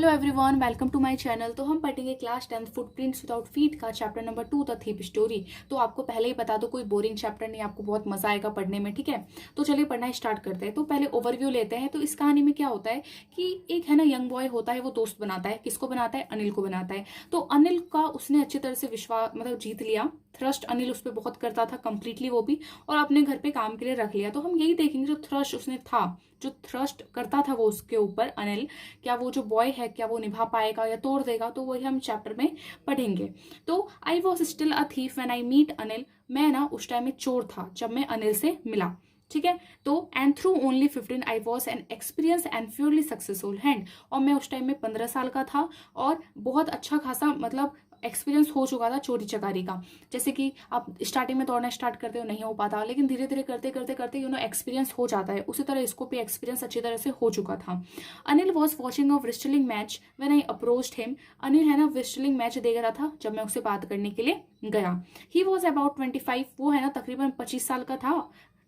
Hello everyone, welcome to my channel. तो हम पढ़ेंगे क्लास 10 फुटप्रिंट्स विदाउट फीट का chapter number 2 the thief story. तो आपको पहले ही बता दो, कोई बोरिंग चैप्टर नहीं, आपको बहुत मजा आएगा पढ़ने में, ठीक है। तो चलिए पढ़ना स्टार्ट करते हैं। तो पहले ओवरव्यू लेते हैं। तो इस कहानी में क्या होता है कि एक है ना यंग बॉय होता है, वो दोस्त बनाता है। किसको बनाता है? अनिल को बनाता है। तो अनिल का उसने अच्छी तरह से विश्वास मतलब जीत लिया। थ्रस्ट अनिल उस पर बहुत करता था, कंप्लीटली वो भी, और अपने घर पे काम के लिए रख लिया। तो हम यही देखेंगे, जो थ्रस्ट उसने था, जो थ्रस्ट करता था वो उसके ऊपर अनिल, क्या वो जो बॉय है क्या वो निभा पाएगा या तोड़ देगा? तो वही हम चैप्टर में पढ़ेंगे। तो I was still a thief when I meet Anil. मैं ना उस टाइम में चोर था जब मैं अनिल से मिला, ठीक है। तो and through only 15 I was an experience and purely successful hand. और मैं उस टाइम में 15 साल का था और बहुत अच्छा खासा मतलब एक्सपीरियंस हो चुका था चोरी चकारी का। जैसे कि आप स्टार्टिंग में दौड़ना स्टार्ट करते हो, नहीं हो पाता, लेकिन धीरे धीरे करते करते करते एक्सपीरियंस हो जाता है। उसी तरह इसको भी एक्सपीरियंस अच्छी तरह से हो चुका था। Anil was watching a wrestling match when I approached him. Anil है ना रेस्टलिंग मैच देख रहा था जब मैं उससे बात करने के लिए गया। He was about 25। वो है ना तकरीबन 25 साल का था,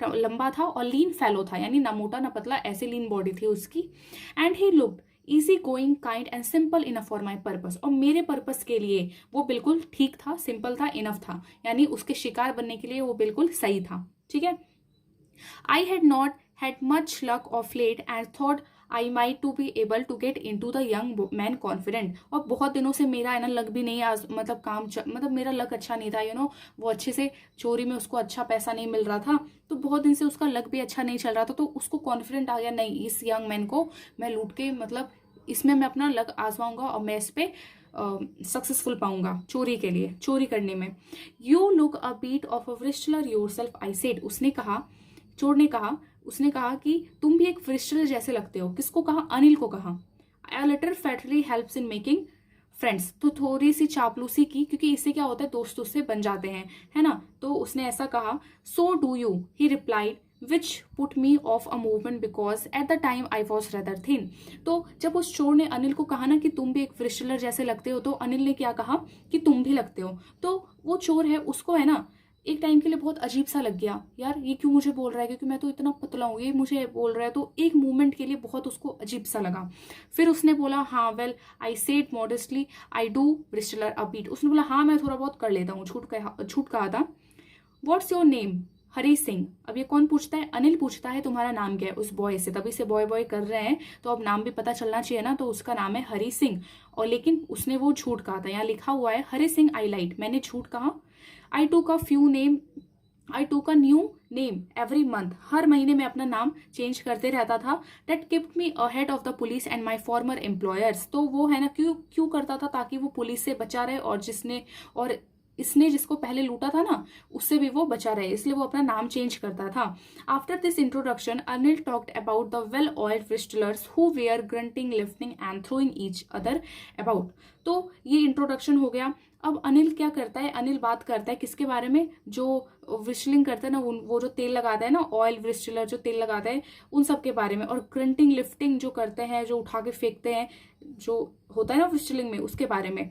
लंबा था और लीन फैलो था, यानी ना मोटा ना पतला, ऐसे लीन बॉडी थी उसकी। And he looked easy going, kind and simple enough for my purpose. और मेरे पर्पस के लिए वो बिल्कुल ठीक था, सिंपल था, इनफ था, यानी उसके शिकार बनने के लिए वो बिल्कुल सही था, ठीक है। I had not had much luck of late and thought I might to be able to get into the young man confident। और बहुत दिनों से मेरा है ना लक भी नहीं, आज मतलब मतलब मेरा लक अच्छा नहीं था, वो अच्छे से चोरी में उसको अच्छा पैसा नहीं मिल रहा था। तो बहुत दिन से उसका लक भी अच्छा नहीं चल रहा था। तो उसको कॉन्फिडेंट आ गया, नहीं इस यंग मैन को मैं लूट के मतलब इसमें मैं अपना लक आजमाऊंगा और मैं इस पे सक्सेसफुल पाऊंगा चोरी के लिए, चोरी करने में। You look a bit of a wrestler yourself I said. उसने कहा, चोर ने कहा, उसने कहा कि तुम भी एक फ्रिस्टल जैसे लगते हो। किसको कहा? अनिल को कहा। A little flattery helps in making friends. तो थोड़ी सी चापलूसी की, क्योंकि इससे क्या होता है दोस्त उससे बन जाते हैं, है ना। तो उसने ऐसा कहा। So do you, he replied, which put me of a movement because at the time I was rather thin. तो जब उस चोर ने अनिल को कहा ना कि तुम भी एक फ्रिस्टलर जैसे लगते हो, तो अनिल ने क्या कहा कि तुम भी लगते हो। तो वो चोर है, उसको है ना एक टाइम के लिए बहुत अजीब सा लग गया, यार ये क्यों मुझे बोल रहा है, क्योंकि मैं तो इतना पतला हूँ, ये मुझे बोल रहा है। तो एक मोमेंट के लिए बहुत उसको अजीब सा लगा। फिर उसने बोला, हाँ well I said modestly I do wrestler a bit. उसने बोला हाँ मैं थोड़ा बहुत कर लेता हूँ, झूठ कहा था। What's your name? Hari Singh. अब ये कौन पूछता है? अनिल पूछता है तुम्हारा नाम क्या है उस बॉय से, तभी से बॉय बॉय कर रहे हैं, तो अब नाम भी पता चलना चाहिए ना। तो उसका नाम है हरी सिंह, और लेकिन उसने वो झूठ कहा था। यहाँ लिखा हुआ है हरी सिंह आई लाइट, मैंने झूठ कहा। आई took a few name, I took a new name every month. हर महीने में अपना नाम चेंज करते रहता था। That kept me ahead of the police and my former employers. तो वो है ना क्यों क्यों करता था? ताकि वो पुलिस से बचा रहे, और इसने जिसको पहले लूटा था ना उससे भी वो बचा रहे, इसलिए वो अपना नाम चेंज करता था। After this introduction Anil talked about the well oiled wrestlers who were grunting, lifting and throwing each other about. तो ये इंट्रोडक्शन हो गया। अब अनिल क्या करता है? अनिल बात करता है किसके बारे में? जो व्रिस्टलिंग करता है ना, वो जो तेल लगाता है ना, ऑयल व्रिस्टलर जो तेल लगाता है, उन सब के बारे में। और ग्रंटिंग लिफ्टिंग जो करते हैं, जो उठा के फेंकते हैं, जो होता है ना व्रिस्टलिंग में, उसके बारे में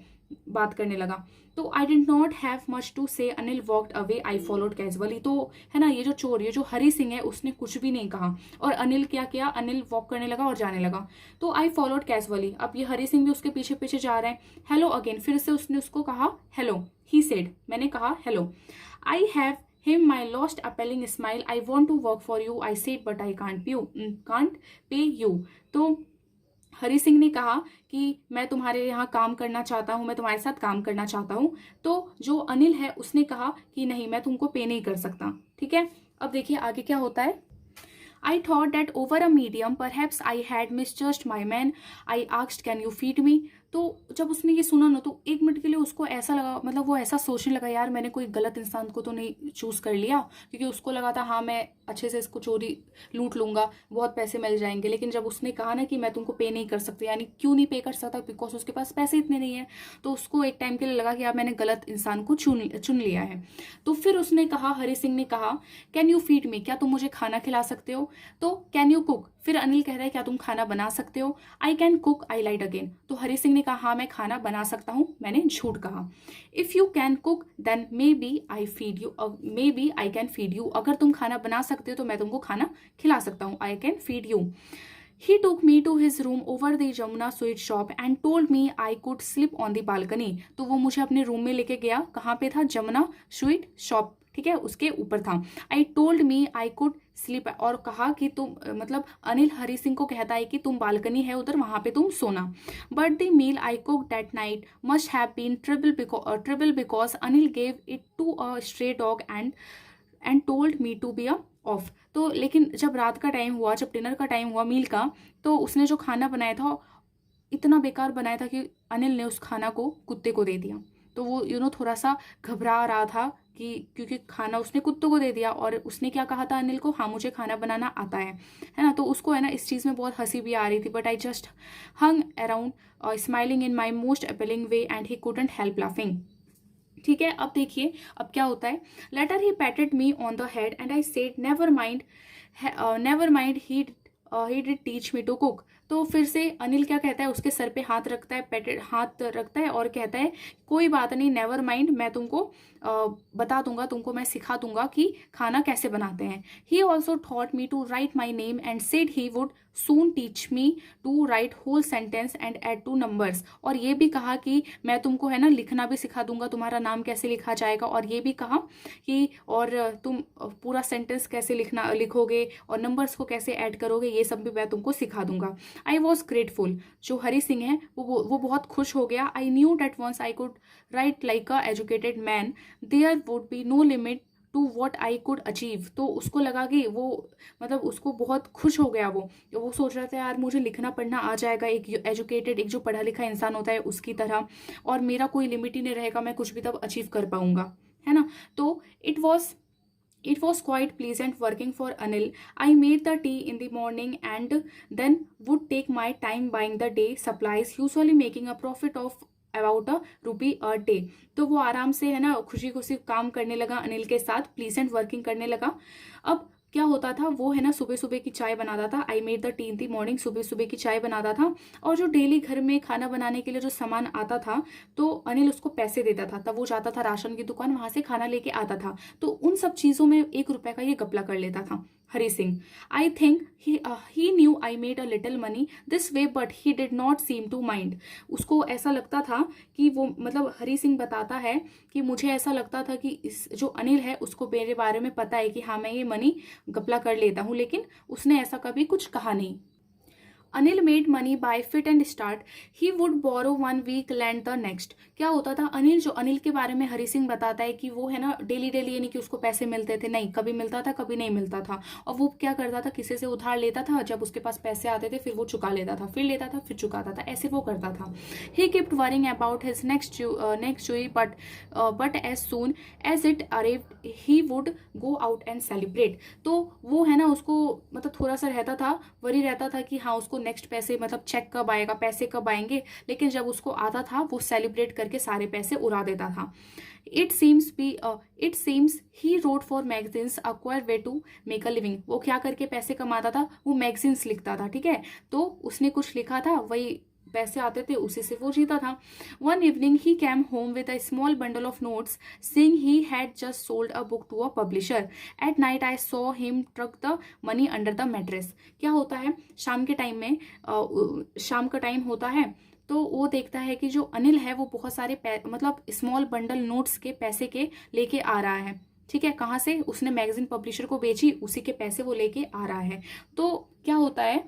बात करने लगा। तो I did not have much to say, Anil walked away, I followed casually. तो है ना ये जो चोर, ये जो हरी सिंह है, उसने कुछ भी नहीं कहा। और अनिल क्या किया? अनिल वॉक करने लगा और जाने लगा। तो आई फॉलोड कैजुअली। अब ये हरी सिंह भी उसके पीछे पीछे जा रहे हैं। हेलो अगेन, फिर से उसने उसको कहा हेलो। ही सेड, मैंने कहा hello. I have him my lost appealing smile, I want to work for you, I said but I can't pay you। तो हरी सिंह ने कहा कि मैं तुम्हारे यहाँ काम करना चाहता हूँ, मैं तुम्हारे साथ काम करना चाहता हूँ। तो जो अनिल है उसने कहा कि नहीं, मैं तुमको पे नहीं कर सकता, ठीक है। अब देखिए आगे क्या होता है। I thought that over a medium, perhaps I had misjudged my man. I asked, can you feed me? तो जब उसने ये सुना ना, तो एक मिनट के लिए उसको ऐसा लगा, मतलब वो ऐसा सोचने लगा, यार मैंने कोई गलत इंसान को तो नहीं चूज कर लिया, क्योंकि उसको लगा था हाँ मैं अच्छे से इसको चोरी लूट लूंगा, बहुत पैसे मिल जाएंगे। लेकिन जब उसने कहा ना कि मैं तुमको पे नहीं कर सकती, यानी क्यों नहीं पे कर सकता? बिकॉज उसके पास पैसे इतने नहीं है। तो उसको एक टाइम के लिए लगा कि यार मैंने गलत इंसान को चुन लिया है। तो फिर उसने कहा, हरी सिंह ने कहा, कैन यू फीड मी? क्या तुम मुझे खाना खिला सकते हो? तो कैन यू कुक? फिर अनिल कह रहा है क्या तुम खाना बना सकते हो? I can cook, I lied again. तो हरी सिंह ने कहा हाँ मैं खाना बना सकता हूँ, मैंने झूठ कहा। If you can cook then maybe I feed you, maybe I can feed you. अगर तुम खाना बना सकते हो तो मैं तुमको खाना खिला सकता हूँ, आई can feed you. He took me to his room over the Jamuna sweet shop and told me I could sleep on the balcony. तो वो मुझे अपने रूम में लेके गया, कहाँ पे था, जमुना स्वीट शॉप, ठीक है, उसके ऊपर था. I told me I could sleep, और कहा कि तुम, मतलब अनिल हरी सिंह को कहता है कि तुम बालकनी है उधर, वहां पे तुम सोना. But the meal I cook that night must have been terrible because Anil gave it to a stray dog and told me to be a off. तो लेकिन जब रात का टाइम हुआ, जब डिनर का टाइम हुआ मील का, तो उसने जो खाना बनाया था इतना बेकार बनाया था कि अनिल ने उस खाना को कुत्ते को दे दिया. तो वो थोड़ा सा घबरा रहा था कि क्योंकि खाना उसने कुत्तों को दे दिया, और उसने क्या कहा था अनिल को, हाँ मुझे खाना बनाना आता है ना. तो उसको है ना इस चीज़ में बहुत हंसी भी आ रही थी. But I just hung around smiling in my most appealing way and he couldn't help laughing. ठीक है, अब देखिए अब क्या होता है. Later he patted me on the head and I said never mind he did teach me to cook. तो फिर से अनिल क्या कहता है, उसके सर पे हाथ रखता है, पैटेड हाथ रखता है और कहता है कोई बात नहीं, नेवर माइंड, मैं तुमको बता दूंगा, तुमको मैं सिखा दूंगा कि खाना कैसे बनाते हैं. He also taught me to write my name and said he would soon teach me to write whole sentence and add two numbers. और ये भी कहा कि मैं तुमको है ना लिखना भी सिखा दूंगा, तुम्हारा नाम कैसे लिखा जाएगा, और ये भी कहा कि और तुम पूरा सेंटेंस कैसे लिखोगे और नंबर्स को कैसे ऐड करोगे, ये सब भी मैं तुमको सिखा दूंगा. I was grateful. जो हरी सिंह है वो बहुत खुश हो गया. I knew that once I could write like a educated man there would be no limit to what I could achieve. तो उसको लगा कि वो, मतलब उसको बहुत खुश हो गया. वो सोच रहा था यार मुझे लिखना पढ़ना आ जाएगा, एक एजुकेटेड, एक जो पढ़ा लिखा इंसान होता है उसकी तरह, और मेरा कोई लिमिट ही नहीं रहेगा, मैं कुछ भी तब अचीव कर पाऊंगा, है ना. तो It was quite pleasant working for Anil. I made the tea in the morning and then would take my time buying the day supplies, usually making a profit of about ₹1 a day. तो वो आराम से है ना खुशी खुशी काम करने लगा अनिल के साथ, प्लीजेंट वर्किंग करने लगा. अब क्या होता था, वो है ना सुबह सुबह की चाय बनाता था. I made the T in the morning, सुबह सुबह की चाय बनाता था. और जो डेली घर में खाना बनाने के लिए जो सामान आता था, तो अनिल उसको पैसे देता था. तब वो जाता था राशन की दुकान, वहां से खाना लेके आता था. तो उन सब चीजों में ₹1 का ये घपला कर लेता था Hari Singh. I think he knew I made a little money this way but he did not seem to mind. उसको ऐसा लगता था कि वो, मतलब हरी सिंह बताता है कि मुझे ऐसा लगता था कि इस जो अनिल है उसको मेरे बारे में पता है कि हाँ मैं ये मनी घपला कर लेता हूँ, लेकिन उसने ऐसा कभी कुछ कहा नहीं. Anil made money by fit and start. He would borrow 1 week lend the next. क्या होता था, अनिल के बारे में हरी सिंह बताता है कि वो है ना डेली डेली, यानी कि उसको पैसे मिलते थे, नहीं कभी मिलता था कभी नहीं मिलता था. और वो क्या करता था, किसी से उधार लेता था, जब उसके पास पैसे आते थे फिर वो चुका लेता था, फिर लेता था फिर चुकाता था, ऐसे वो करता था. He kept worrying about his next जूई but as soon as it arrived he would go out and celebrate. तो वो है ना उसको, मतलब थोड़ा सा रहता था, वरी रहता था कि हाँ उसको नेक्स्ट पैसे, मतलब चेक कब आएगा, पैसे कब आएंगे. लेकिन जब उसको आता था वो सेलिब्रेट करके सारे पैसे उड़ा देता था. It seems he wrote for magazines a queer way to make a living. वो क्या करके पैसे कमाता था, वो मैगजीन्स लिखता था, ठीक है. तो उसने कुछ लिखा था, वही पैसे आते थे, उसी से वो जीता था. One evening he came home with a small bundle of notes saying he had just sold a book to a publisher. At night I saw him tuck the money under the mattress. क्या होता है, शाम के time में, शाम का time होता है, तो वो देखता है कि जो अनिल है वो बहुत सारे मतलब स्मॉल बंडल नोट्स के पैसे के लेके आ रहा है. ठीक है, कहाँ से, उसने मैगजीन पब्लिशर को बेची, उसी के पैसे वो लेके आ रहा है. तो क्या होता है,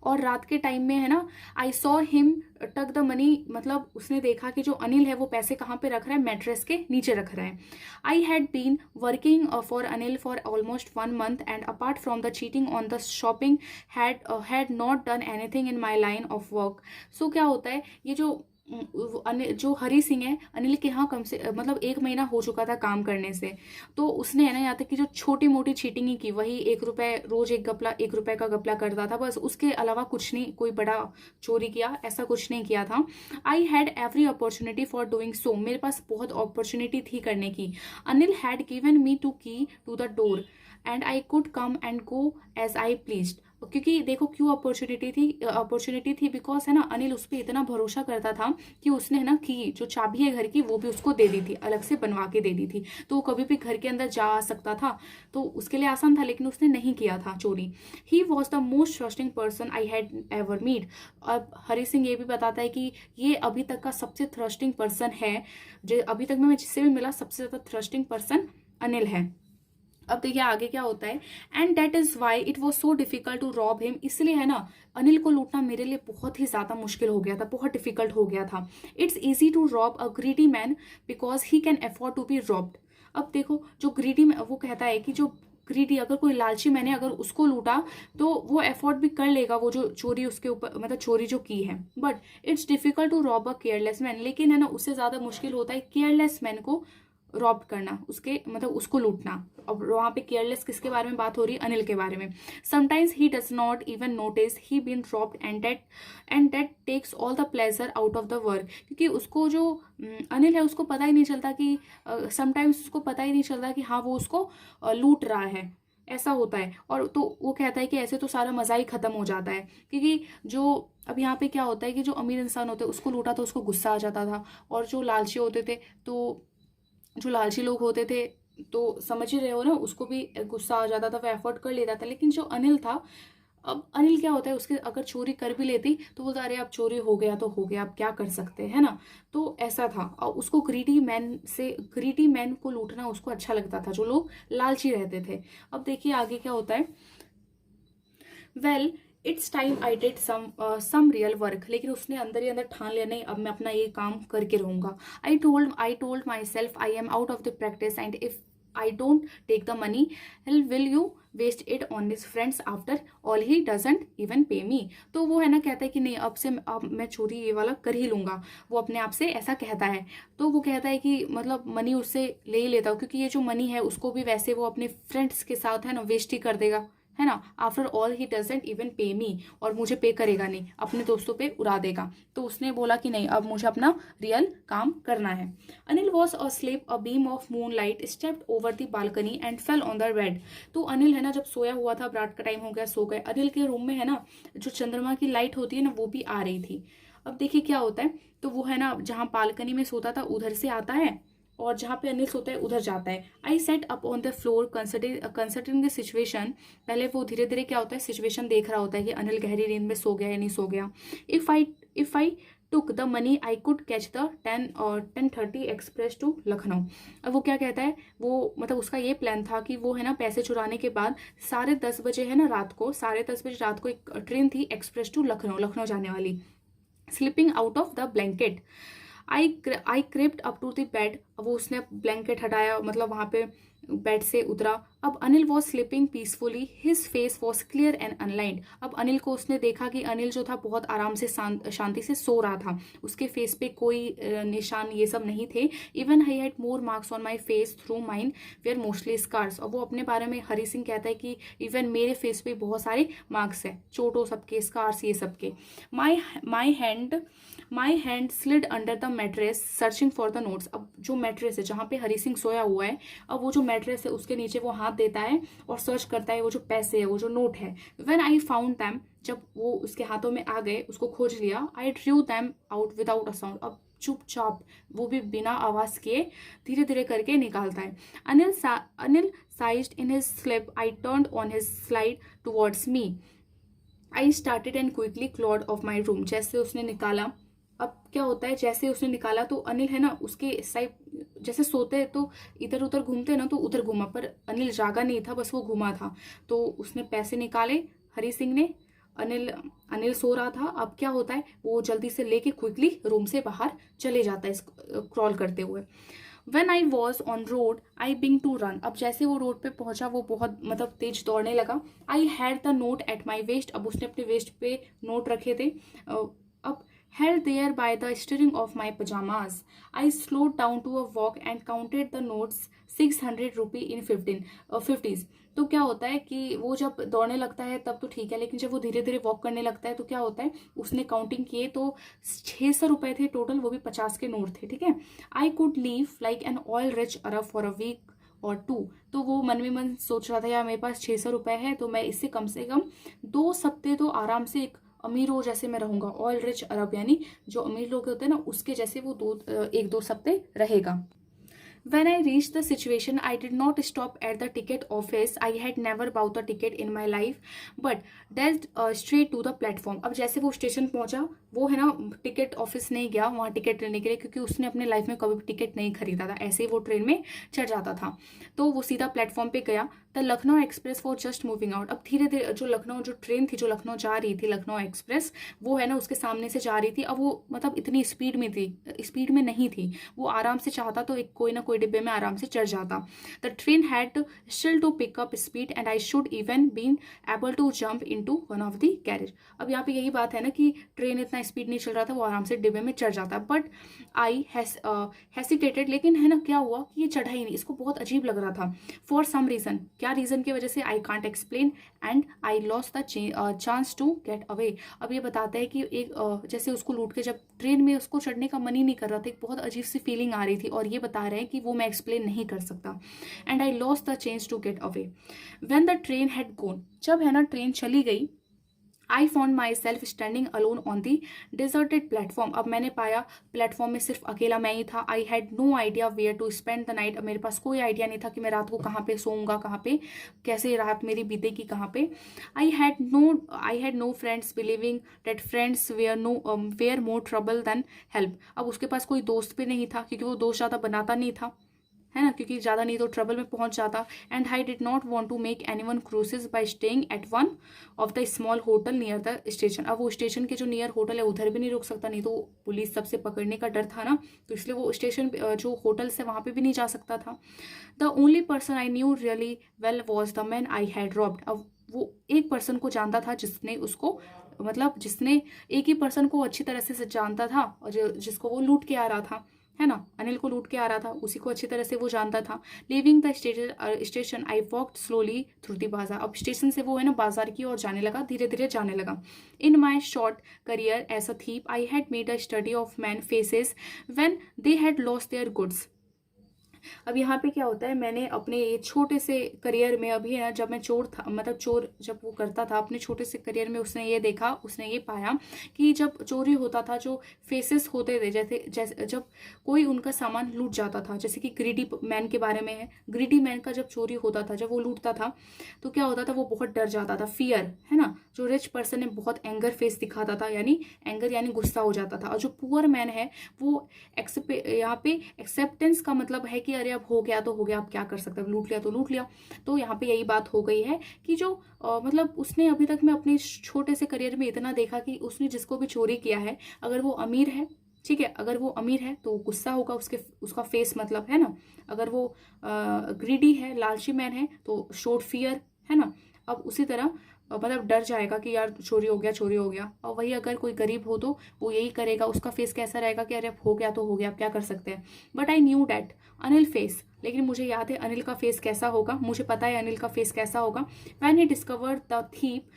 और रात के टाइम में है ना, आई सॉ हिम टक द मनी, मतलब उसने देखा कि जो अनिल है वो पैसे कहाँ पे रख रहा है, मैट्रेस के नीचे रख रहा है. I had been working for Anil for almost 1 month and apart from the cheating on the shopping had not done anything in my line of work. So क्या होता है, ये जो हरी सिंह है, अनिल के यहाँ कम से मतलब 1 महीना हो चुका था काम करने से. तो उसने है ना यहाँ तक कि जो छोटी मोटी चीटिंग ही की, वही ₹1 रोज ₹1 का घपला करता था, बस उसके अलावा कुछ नहीं, कोई बड़ा चोरी किया ऐसा कुछ नहीं किया था. I had every opportunity for doing so. मेरे पास बहुत अपॉर्चुनिटी थी करने की. Anil had given me two key to the door and I could come and go as I pleased. क्योंकि देखो क्यों अपॉर्चुनिटी थी बिकॉज है ना अनिल उस पर इतना भरोसा करता था कि उसने है ना की जो चाबी है घर की वो भी उसको दे दी थी, अलग से बनवा के दे दी थी, तो वो कभी भी घर के अंदर जा आ सकता था, तो उसके लिए आसान था, लेकिन उसने नहीं किया था चोरी। He was the most trusting person I had ever meet. अब हरी सिंह ये भी बताता है कि ये अभी तक का सबसे थ्रस्टिंग पर्सन है, जो अभी तक में मैं जिससे भी मिला सबसे ज्यादा थ्रस्टिंग पर्सन अनिल है। अब देखिए आगे क्या होता है, and that is why it was so difficult to rob him. इसलिए है ना अनिल को लूटना मेरे लिए बहुत ही ज्यादा मुश्किल हो गया था, बहुत डिफिकल्ट हो गया था। It's easy to rob a greedy man because he can afford to be robbed. अब देखो जो ग्रीडी, वो कहता है कि जो ग्रीडी, अगर कोई लालची मैंने अगर उसको लूटा तो वो अफोर्ड भी कर लेगा वो जो चोरी उसके ऊपर, मतलब चोरी जो की है। But it's difficult to rob a careless man, लेकिन है ना उससे ज्यादा मुश्किल होता है केयरलेस मैन को रॉब करना, उसके मतलब उसको लूटना। अब वहां पे केयरलेस किसके बारे में बात हो रही है, अनिल के बारे में। Sometimes he does not even notice he been robbed and that takes all the pleasure out of the work. क्योंकि उसको जो अनिल है उसको पता ही नहीं चलता कि समटाइम्स उसको पता ही नहीं चलता कि हाँ वो उसको लूट रहा है, ऐसा होता है। और तो वो कहता है कि ऐसे तो सारा मजा ही खत्म हो जाता है, क्योंकि जो अब यहाँ पे क्या होता है कि जो अमीर इंसान होते हैं उसको लूटा तो उसको गुस्सा आ जाता था, और जो लालची होते थे तो जो लालची लोग होते थे तो समझ ही रहे हो ना, उसको भी गुस्सा आ जाता था, वो एफर्ट कर लेता था। लेकिन जो अनिल था, अब अनिल क्या होता है उसके अगर चोरी कर भी लेती तो बोलता अरे अब चोरी हो गया तो हो गया, अब क्या कर सकते हैं, है ना। तो ऐसा था, और उसको ग्रीडी मैन को लूटना उसको अच्छा लगता था, जो लोग लालची रहते थे। अब देखिए आगे क्या होता है, well it's time I did some real work. लेकिन उसने अंदर ही अंदर ठान लिया नहीं अब मैं अपना ये काम करके रहूंगा। I told myself I am out of the practice and if I don't take the money will you waste it on his friends after all he doesn't even pay me. तो वो है ना कहता है कि नहीं अब मैं चोरी ये वाला कर ही लूंगा, वो अपने आप से ऐसा कहता है। तो वो कहता है कि मतलब मनी उससे ले ही लेता हूँ, क्योंकि ये जो मनी है उसको भी वैसे वो अपने फ्रेंड्स के साथ है ना वेस्ट ही कर देगा, है ना। After all he doesn't even pay मी, और मुझे पे करेगा नहीं, अपने दोस्तों पे उड़ा देगा। तो उसने बोला कि नहीं अब मुझे अपना रियल काम करना है। Anil was a slip a beam of moon light stepped over the balcony and fell on the bed. तो अनिल है ना जब सोया हुआ था, रात का टाइम हो गया, सो गए। अनिल के रूम में है ना जो चंद्रमा की लाइट होती है ना वो भी आ रही थी। अब देखिए क्या होता है, तो वो है ना जहाँ बालकनी में सोता था उधर से आता है, और जहाँ पे अनिल सोता है उधर जाता है। I sat up on the floor considering the situation. पहले वो धीरे धीरे क्या होता है सिचुएशन देख रहा होता है कि अनिल गहरी नींद में सो गया या नहीं सो गया। If I took the money I could catch the 10:30 express to Lucknow. अब वो क्या कहता है, वो मतलब उसका ये प्लान था कि वो है ना पैसे चुराने के बाद 10:30 है ना रात को 10:30 रात को एक ट्रेन थी एक्सप्रेस टू लखनऊ जाने वाली। Slipping out of the blanket I crept up to the bed. वो उसने ब्लैंकेट हटाया, मतलब वहां पे बेड से उतरा। अब Anil was sleeping peacefully his face was clear and unlined. अब अनिल को उसने देखा कि अनिल जो था बहुत आराम से शांति से सो रहा था, उसके फेस पे कोई निशान ये सब नहीं थे। Even I had more marks on my face through mine were mostly scars. और वो अपने बारे में हरी सिंह कहता है कि इवन मेरे फेस पे बहुत सारे मार्क्स है, चोटों सबके, स्कार्स ये सबके। My hand slid under the mattress searching for the notes. अब जो मैट्रेस है जहाँ पे हरी सिंह सोया हुआ है, अब वो जो मैट्रेस है उसके नीचे वो हाथ देता है और सर्च करता है वो जो पैसे है, वो जो नोट है। व्हेन आई फाउंड दैम, जब वो उसके हाथों में आ गए, उसको खोज लिया। I drew them out without a sound. अब चुपचाप, वो भी बिना आवाज किए धीरे धीरे करके निकालता है। Anil sized in his sleep. I turned on his slide towards me. I started and quickly Claude of my room. जैसे उसने निकाला, अब क्या होता है जैसे उसने निकाला तो अनिल है ना उसके साइड, जैसे सोते हैं तो इधर उधर घूमते हैं ना, तो उधर घूमा, पर अनिल जागा नहीं था, बस वो घूमा था। तो उसने पैसे निकाले हरी सिंह ने। अनिल सो रहा था। अब क्या होता है, वो जल्दी से लेके क्विकली रूम से बाहर चले जाता है क्रॉल करते हुए। When I was on road I बिंग टू रन। अब जैसे वो रोड पे पहुंचा वो बहुत मतलब तेज दौड़ने लगा। I had the note at my waste. अब उसने अपने वेस्ट पे नोट रखे थे। अब held there by the steering of my pajamas. I slowed down to a walk and counted the notes 600 rupee in 50s. तो क्या होता है कि वो जब दौड़ने लगता है तब तो ठीक है, लेकिन जब वो धीरे धीरे वॉक करने लगता है तो क्या होता है, उसने काउंटिंग किए तो 600 रुपए थे टोटल, वो भी 50 के नोट थे, ठीक है। I could live like an oil rich Arab for a week और 2। तो वो मन में मन सोच रहा था यार मेरे पास 600 रुपये है तो मैं इससे कम से कम 2 हफ्ते तो आराम से एक अमीर हो जैसे मैं रहूंगा, ऑल रिच अरब, यानी जो अमीर लोग होते हैं ना उसके जैसे वो 1-2 हफ्ते रहेगा। When I reached the situation, I did not stop at the ticket office. I had never bought a ticket in my life, but dashed straight to the platform. अब जैसे वो स्टेशन पहुंचा, वो है ना टिकट ऑफिस नहीं गया वहाँ टिकट लेने के लिए, क्योंकि उसने अपने लाइफ में कभी टिकट नहीं खरीदा था, ऐसे ही वो ट्रेन में चढ़ जाता था। तो वो सीधा प्लेटफॉर्म पे गया। The Lucknow express for just moving out. अब धीरे धीरे जो ट्रेन थी जो लखनऊ जा रही थी, लखनऊ एक्सप्रेस, वो है ना उसके सामने से जा रही थी। अब वो मतलब इतनी स्पीड में थी, स्पीड में नहीं थी, वो आराम से चाहता तो एक कोई ना कोई डिब्बे में आराम से चढ़ जाता। The train had still to pick up speed and I should even been able to jump into one of the carriage. अब यहाँ पे यही बात है ना कि ट्रेन इतना स्पीड नहीं चल रहा था, वो आराम से डिब्बे में चढ़ जाता। बट आई हेसिटेटेड, लेकिन है ना क्या हुआ कि ये चढ़ा ही नहीं, इसको बहुत अजीब लग रहा था। फॉर सम रीजन, क्या रीजन की वजह से I can't explain, and I lost the chance to get away. अब ये बताता है कि एक जैसे उसको लूट के जब ट्रेन में उसको चढ़ने का मन ही नहीं कर रहा था, एक बहुत अजीब सी फीलिंग आ रही थी, और ये बता रहे हैं कि वो मैं एक्सप्लेन नहीं कर सकता। And I lost the chance to get away when the train had gone. जब है ना ट्रेन चली गई, I found myself standing alone on the deserted platform. अब मैंने पाया प्लेटफॉर्म में सिर्फ अकेला मैं ही था। I had no idea where to spend the night. अब मेरे पास कोई आइडिया नहीं था कि मैं रात को कहाँ पे सोऊंगा, कहाँ पे कैसे रात मेरी बीतेगी, कहाँ पे। I had no friends, believing that friends were more trouble than help. अब उसके पास कोई दोस्त भी नहीं था, क्योंकि वो दोस्त ज़्यादा बनाता नहीं था, है ना, क्योंकि ज़्यादा नहीं तो ट्रबल में पहुंच जाता। And I did not want to make anyone क्रूसेस by staying at one of the small hotel near the station. अब वो स्टेशन के जो नियर होटल है उधर भी नहीं रुक सकता, नहीं तो पुलिस सबसे पकड़ने का डर था ना, तो इसलिए वो स्टेशन जो होटल से वहाँ पे भी नहीं जा सकता था। The only person I knew really well was the man I had robbed. अब वो एक पर्सन को जानता था जिसने उसको, मतलब जिसने एक ही पर्सन को अच्छी तरह से जानता था, और जिसको वो लूट के आ रहा था, है ना, अनिल को लूट के आ रहा था, उसी को अच्छी तरह से वो जानता था। Living the station I walked slowly through the बाजार। अब स्टेशन से वो है ना बाजार की ओर जाने लगा, धीरे धीरे जाने लगा। In my short career as a thief I had made a study of man faces when they had lost their goods. अब यहाँ पे क्या होता है, मैंने अपने ये छोटे से करियर में, अभी है ना जब मैं चोर था, मतलब चोर जब वो करता था अपने छोटे से करियर में, उसने ये देखा, उसने ये पाया कि जब चोरी होता था जो फेसेस होते थे, जैसे जब कोई उनका सामान लूट जाता था, जैसे कि ग्रीडी मैन के बारे में है, ग्रीडी मैन का जब चोरी होता था, जब वो लूटता था तो क्या होता था, वो बहुत डर जाता था, फियर, है ना। जो रिच पर्सन है बहुत एंगर फेस दिखाता था, यानी एंगर यानी गुस्सा हो जाता था, और जो पुअर मैन है वो यहाँ पे एक्सेप्टेंस का मतलब है कि अरे अब हो गया तो हो गया, अब क्या कर सकते हैं, लूट लिया तो लूट लिया। तो यहाँ पे यही बात हो गई है कि जो मतलब उसने अभी तक में अपने छोटे से करियर में इतना देखा कि उसने जिसको भी चोरी किया है, अगर वो अमीर है, ठीक है, अगर वो अमीर है तो गुस्सा होगा उसका फेस, मतलब है ना। अगर वो ग्रीडी है, लालची मैन है, तो शोड फियर, है ना। अब उसी तरह मतलब डर जाएगा कि यार चोरी हो गया, चोरी हो गया। और वही अगर कोई गरीब हो तो वो यही करेगा, उसका फेस कैसा रहेगा कि अरे अब हो गया तो हो गया, अब क्या कर सकते हैं। But I knew that Anil face, लेकिन मुझे याद है अनिल का फेस कैसा होगा, मुझे पता है अनिल का फेस कैसा होगा। When he discovered the thief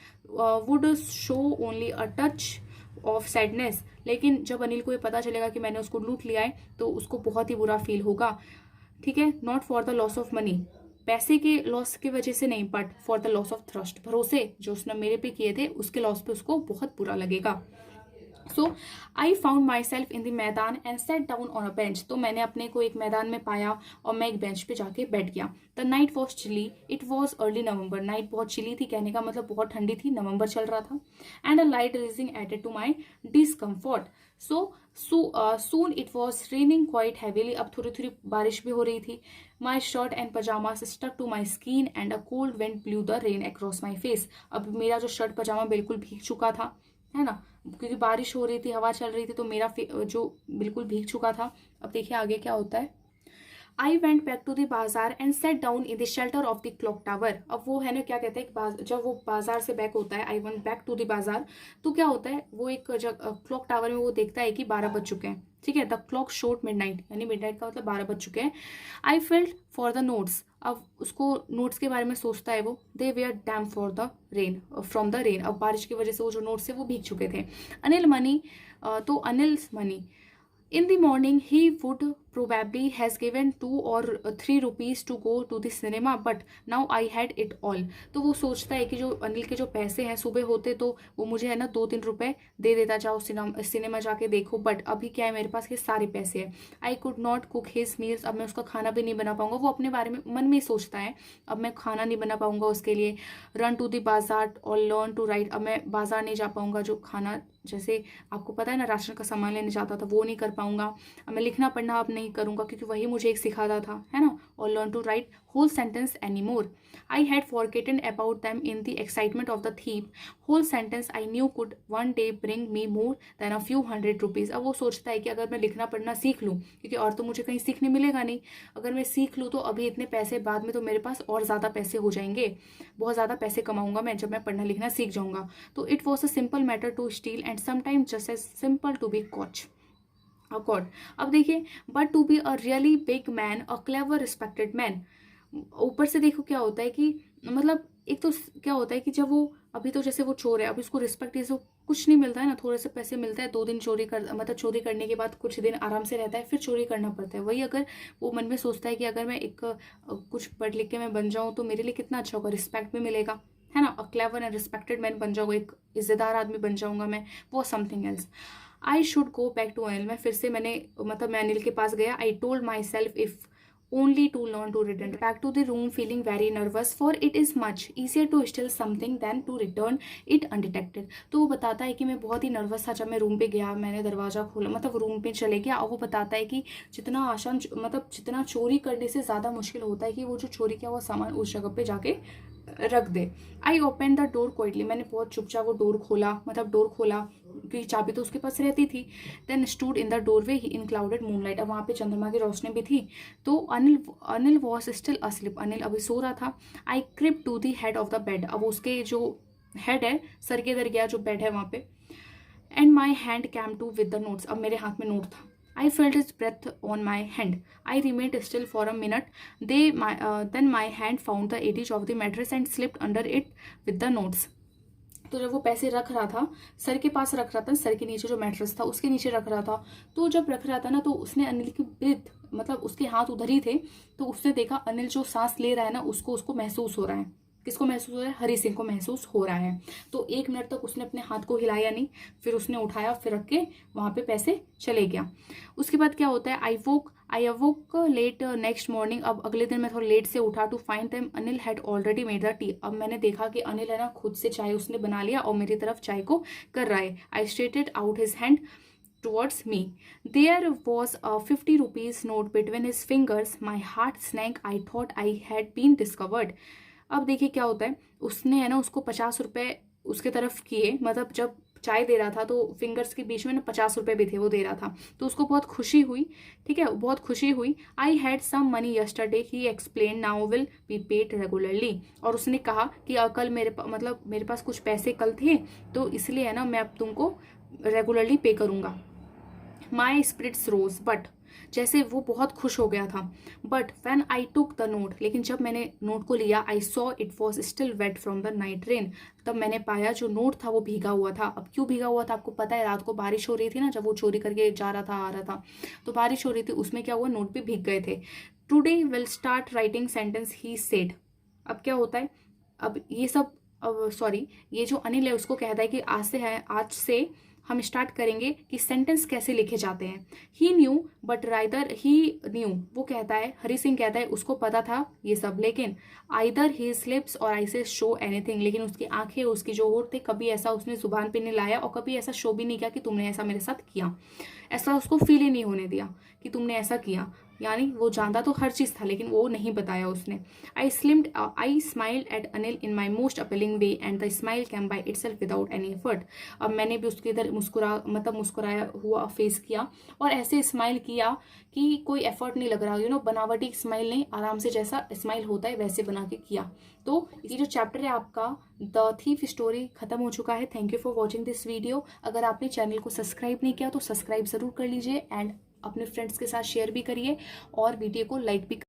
would show only a touch of sadness. लेकिन जब अनिल को ये पता चलेगा कि मैंने उसको लूट लिया है तो उसको बहुत ही बुरा फील होगा, ठीक है। Not for the loss of money, पैसे के लॉस की वजह से नहीं, but for the loss of trust, भरोसे जो उसने मेरे पे किए थे उसके लॉस पे उसको बहुत बुरा लगेगा। So I found myself in the maidan and sat down on a bench. तो मैंने अपने को एक मैदान में पाया और मैं एक बेंच पे जाके बैठ गया। The night was chilly, it was early November. Night बहुत चिली थी, कहने का मतलब बहुत ठंडी थी, नवंबर चल रहा था। And a light raising added to my discomfort. Soon it was raining quite heavily. अब थोड़ी थोड़ी बारिश भी हो रही थी। My shirt and pyjama stuck to my skin and a cold wind blew the rain across my face. अब मेरा जो शर्ट पजामा बिल्कुल भीग चुका था, है ना, क्योंकि बारिश हो रही थी, हवा चल रही थी, तो मेरा जो बिल्कुल भीग चुका था। अब देखिए आगे क्या होता है। I went back to the bazaar and sat down in the shelter of the clock tower. अब वो है ना क्या कहते हैं, जब वो बाजार से बैक होता है, I went back to the bazaar, तो क्या होता है, वो एक क्लॉक टावर में वो देखता है कि 12 बज चुके हैं, ठीक है। द क्लॉक शोड मिडनाइट, यानी मिडनाइट का मतलब 12 बज चुके हैं। I felt for the notes. अब उसको नोट्स के बारे में सोचता है वो। They were damp for the rain, from the rain. अब बारिश की वजह से वो जो नोट्स है वो भीग चुके थे। अनिल मनी, तो Anil's money. In the morning he would probably has given 2 or 3 rupees to go to the cinema, but now I had it all. तो वो सोचता है कि जो अनिल के जो पैसे हैं सुबह होते तो वो मुझे है ना 2-3 रुपए दे देता, जाओ सिनेमा जाके देखो, बट अभी क्या है मेरे पास ये सारे पैसे हैं. I could not cook his meals, अब मैं उसका खाना भी नहीं बना पाऊंगा. वो अपने बारे में मन में सोचता है अब मैं खाना नहीं बना पाऊंगा उसके लिए. रन टू द बाजार और लर्न टू राइट, अब मैं बाजार नहीं जा पाऊंगा, जो खाना जैसे आपको पता है ना राशन का सामान लेने जाता था वो नहीं कर पाऊंगा. अब मैं लिखना पढ़ना अब नहीं करूंगा क्योंकि वही मुझे एक सिखाता था, है ना. और learn to write whole sentence any more. I had forgotten about them in the excitement of the theme. Whole sentence I knew could one day bring me more than a few hundred rupees. अब वो सोचता है कि अगर मैं लिखना पढ़ना सीख लूँ, क्योंकि और तो मुझे कहीं सीखने मिलेगा नहीं, अगर मैं सीख लूँ तो अभी इतने पैसे, बाद में तो मेरे पास और ज़्यादा पैसे हो जाएंगे, बहुत ज़्यादा पैसे कमाऊंगा मैं जब मैं पढ़ना लिखना सीख जाऊंगा. तो it was a simple matter to steal and sometimes just as simple to be caught. अब देखिए, but to be a really big man, a clever respected man. ऊपर से देखो क्या होता है कि मतलब एक तो क्या होता है कि जब वो अभी तो जैसे वो चोर है, अभी उसको रिस्पेक्ट ये सब कुछ नहीं मिलता है ना, थोड़े से पैसे मिलता है, 2 दिन चोरी करने के बाद कुछ दिन आराम से रहता है, फिर चोरी करना पड़ता है. वही अगर वो मन में सोचता है कि अगर मैं एक कुछ पढ़ लिख के मैं बन जाऊँ तो मेरे लिए कितना अच्छा होगा, रिस्पेक्ट भी मिलेगा, है ना. A clever and respected man बन जाऊँगा, एक इज्जतदार आदमी बन जाऊँगा मैं, वो something else. I should go back to Anil, मैं फिर से मैं अनिल के पास गया. I told myself if only to learn to return back to the room feeling very nervous, for it is much easier to steal something than to return it undetected. तो वो बताता है कि मैं बहुत ही नर्वस था जब मैं रूम पे गया, मैंने दरवाज़ा खोला, मतलब रूम पे चले गया, और वो बताता है कि जितना आसान, मतलब जितना चोरी करने से ज़्यादा मुश्किल होता है कि वो जो चोरी किया हुआ सामान उस जगह पे जाके रख दे. I open the door quietly, मैंने बहुत चुपचाप वो डोर खोला, क्योंकि चाबी तो उसके पास रहती थी. Then stood in the doorway in clouded moonlight, अब वहाँ पे चंद्रमा की रोशनी भी थी. तो Anil was still asleep, Anil अभी सो रहा था. I crept to the head of the bed, अब उसके जो हेड है सर के इधर गया, जो बेड है वहाँ पे. And my hand came to with the notes, अब मेरे हाथ में नोट था. I felt his breath on my hand. I remained still for a minute. Then my hand found the edge of the mattress and slipped under it with the notes. तो जब वो पैसे रख रहा था, सर के पास रख रहा था, सर के नीचे जो मैट्रेस था उसके नीचे रख रहा था, तो जब रख रहा था ना तो उसने अनिल की ब्रीथ, मतलब उसके हाथ उधर ही थे, तो उसने देखा अनिल जो सांस ले रहा है ना उसको महसूस हो रहा है. किसको महसूस हो रहा है? हरी सिंह को महसूस हो रहा है. तो 1 मिनट तक उसने अपने हाथ को हिलाया नहीं, फिर उसने उठाया, फिर रख के वहाँ पे पैसे चले गया. उसके बाद क्या होता है, I awoke late next morning, अब अगले दिन मैं थोड़ा लेट से उठा to find them Anil had already made the tea. अब मैंने देखा कि अनिल है ना खुद से चाय उसने बना लिया और मेरी तरफ चाय को कर रहा है. I stretched out his hand towards me. There was a 50 rupees note between his fingers. My heart sank. I thought I had been discovered. अब देखिए क्या होता है, उसने है ना उसको 50 रुपए उसके तरफ किए, मतलब जब चाय दे रहा था तो फिंगर्स के बीच में ना 50 रुपए भी थे, वो दे रहा था, तो उसको बहुत खुशी हुई. ठीक है, बहुत खुशी हुई. I had some money yesterday, he explain, now will be paid regularly. और उसने कहा कि कल मेरे पास कुछ पैसे कल थे, तो इसलिए है ना मैं अब तुमको रेगुलरली पे करूंगा. माई स्पिरिट्स रोज, बट जैसे वो बहुत खुश हो गया था. But when I took the note, लेकिन जब मैंने नोट को लिया, I saw it was still wet from the night rain. तब मैंने पाया जो नोट था वो भीगा हुआ था. अब क्यों भीगा हुआ था आपको पता है, रात को बारिश हो रही थी ना, जब वो चोरी करके जा रहा था आ रहा था, तो बारिश हो रही थी, उसमें क्या हुआ, नोट भी भीग गए थे. Today will start writing sentence he said. अब क्या होता है, अब ये सब ये जो अनिल है उसको कहता है कि आज से हम स्टार्ट करेंगे कि सेंटेंस कैसे लिखे जाते हैं. He knew but rather he knew, वो कहता है, हरी सिंह कहता है उसको पता था ये सब, लेकिन आइदर ही स्लिप्स और आई से शो एनीथिंग, लेकिन उसकी आंखें, उसकी जो होठ थे, कभी ऐसा उसने जुबान पे नहीं लाया और कभी ऐसा शो भी नहीं किया कि तुमने ऐसा मेरे साथ किया. ऐसा उसको फील ही नहीं होने दिया कि तुमने ऐसा किया. यानी वो जानता तो हर चीज़ था लेकिन वो नहीं बताया उसने. I smiled at Anil in my most appealing way and the smile came by itself without any effort. अब मैंने भी उसके इधर मुस्कुराया हुआ फेस किया और ऐसे स्माइल किया कि कोई एफर्ट नहीं लग रहा, बनावटी स्माइल नहीं, आराम से जैसा स्माइल होता है वैसे बना के किया. तो ये जो चैप्टर है आपका द थीफ स्टोरी खत्म हो चुका है. Thank you for watching this video. अगर आपने चैनल को सब्सक्राइब नहीं किया तो सब्सक्राइब जरूर कर लीजिए एंड अपने फ्रेंड्स के साथ शेयर भी करिए और वीडियो को लाइक भी